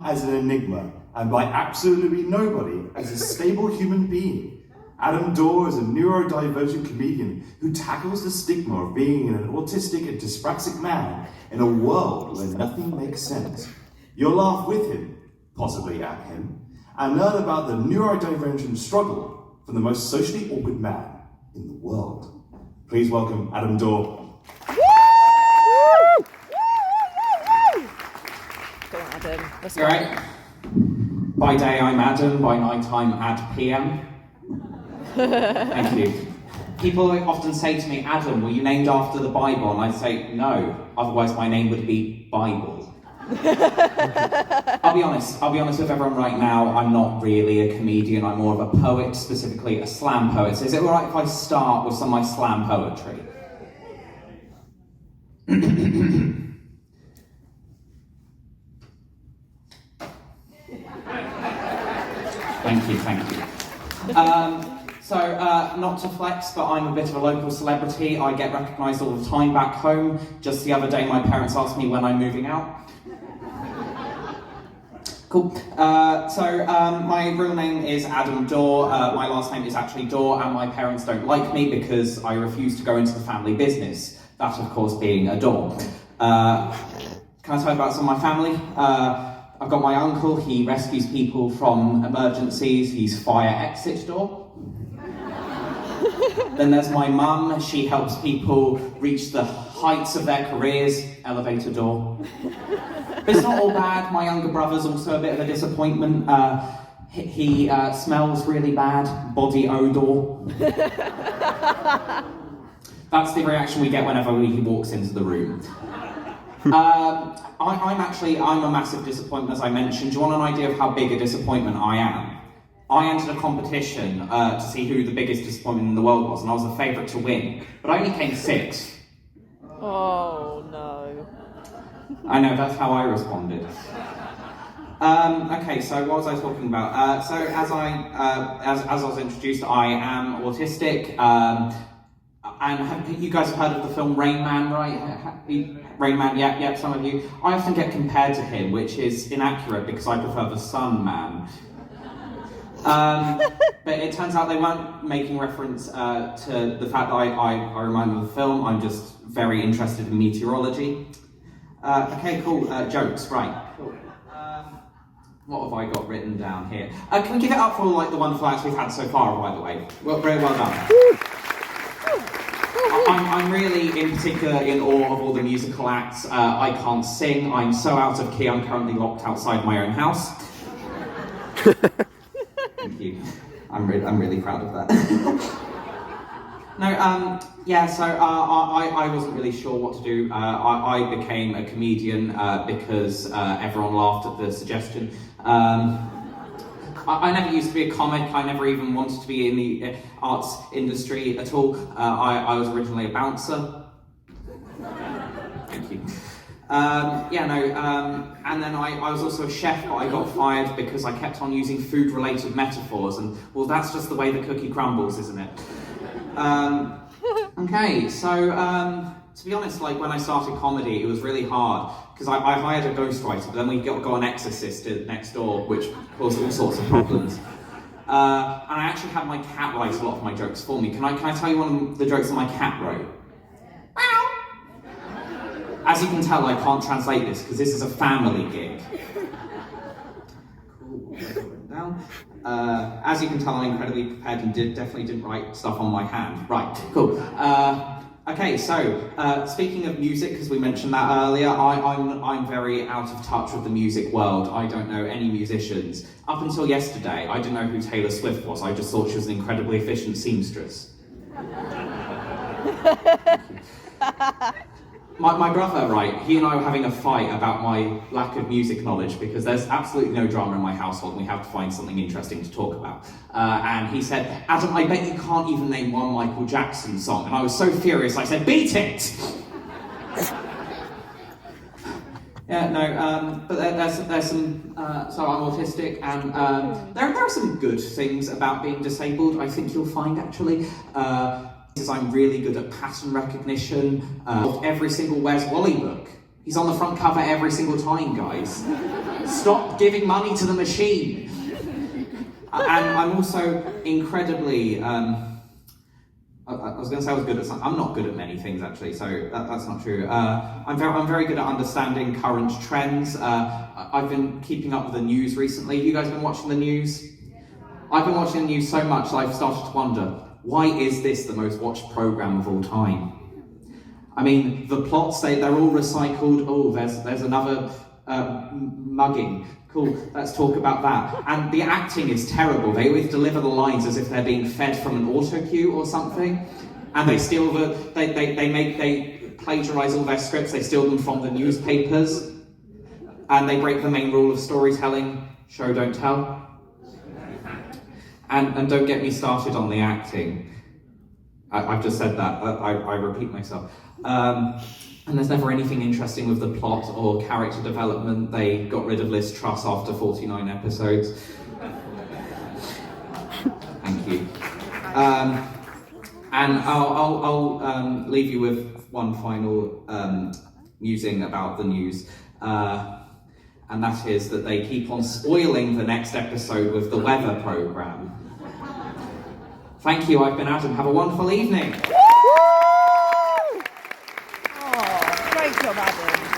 as an enigma, and by absolutely nobody as a stable human being. Adam Dorr is a neurodivergent comedian who tackles the stigma of being an autistic and dyspraxic man in a world where nothing makes sense. You'll laugh with him, possibly at him, and learn about the neurodivergent struggle for the most socially awkward man in the world. Please welcome Adam Dorr. Let's You alright? By day I'm Adam, by night I'm Ad PM. Thank you. People often say to me, Adam, were you named after the Bible? And I say, no, otherwise my name would be Bible. I'll be honest with everyone right now, I'm not really a comedian, I'm more of a poet, specifically a slam poet. So is it alright if I start with some of my slam poetry? Thank you. Not to flex, but I'm a bit of a local celebrity. I get recognised all the time back home. Just the other day, my parents asked me when I'm moving out. Cool. My real name is Adam Dorr. My last name is actually Dorr, and my parents don't like me because I refuse to go into the family business. That, of course, being a door. Can I tell you about some of my family? I've got my uncle, he rescues people from emergencies, he's fire exit door. Then there's my mum, she helps people reach the heights of their careers, elevator door. But it's not all bad, my younger brother's also a bit of a disappointment. He smells really bad, body odour. That's the reaction we get whenever he walks into the room. I'm a massive disappointment, as I mentioned. Do you want an idea of how big a disappointment I am? I entered a competition to see who the biggest disappointment in the world was, and I was the favourite to win, but I only came sixth. Oh no. I know, that's how I responded. Okay, so what was I talking about? As I was introduced, I am autistic. And you guys have heard of the film Rain Man, right? Rain Man, yep, some of you. I often get compared to him, which is inaccurate because I prefer the Sun Man. But it turns out they weren't making reference to the fact that I remind them of the film. I'm just very interested in meteorology. Okay, cool. Jokes, right. Cool. What have I got written down here? Can we give it up for all the wonderful acts we've had so far, by the way? Well, very well done. I'm really, in particular, in awe of all the musical acts. I can't sing, I'm so out of key, I'm currently locked outside my own house. Thank you. I'm really proud of that. I wasn't really sure what to do. I became a comedian because everyone laughed at the suggestion. I never used to be a comic, I never even wanted to be in the arts industry at all. I was originally a bouncer. Thank you. And then I was also a chef, but I got fired because I kept on using food-related metaphors, and, well, that's just the way the cookie crumbles, isn't it? To be honest, when I started comedy, it was really hard, because I hired a ghostwriter, but then we got an exorcist next door, which caused all sorts of problems. And I actually had my cat write a lot of my jokes for me. Can I tell you one of the jokes that my cat wrote? As you can tell, I can't translate this, because this is a family gig. Cool, I've got it written down. As you can tell, I'm incredibly prepared and definitely didn't write stuff on my hand. Right, cool. Speaking of music, because we mentioned that earlier, I'm very out of touch with the music world. I don't know any musicians. Up until yesterday, I didn't know who Taylor Swift was. I just thought she was an incredibly efficient seamstress. My brother, right, he and I were having a fight about my lack of music knowledge because there's absolutely no drama in my household and we have to find something interesting to talk about. And he said, Adam, I bet you can't even name one Michael Jackson song. And I was so furious, I said, beat it! But there's some, so I'm autistic, and there are some good things about being disabled, I think you'll find, actually. I'm really good at pattern recognition. Every single Where's Wally book He's on the front cover every single time, guys. Stop giving money to the machine. And I'm also incredibly, I was going to say I was good at something. I'm not good at many things, actually, so that's not true. I'm very good at understanding current trends. I've been keeping up with the news recently. You guys been watching the news? I've been watching the news so much that I've started to wonder, why is this the most watched programme of all time? I mean, the plots, they're all recycled. Oh, there's another mugging. Cool, let's talk about that. And the acting is terrible. They always deliver the lines as if they're being fed from an auto cue or something. And they steal they plagiarise all their scripts, they steal them from the newspapers. And they break the main rule of storytelling, show don't tell. And don't get me started on the acting. I've just said that, I repeat myself. And there's never anything interesting with the plot or character development. They got rid of Liz Truss after 49 episodes. Thank you. And I'll leave you with one final musing about the news. And that is that they keep on spoiling the next episode with the weather programme. Thank you, I've been Adam. Have a wonderful evening. Oh, great job, Adam.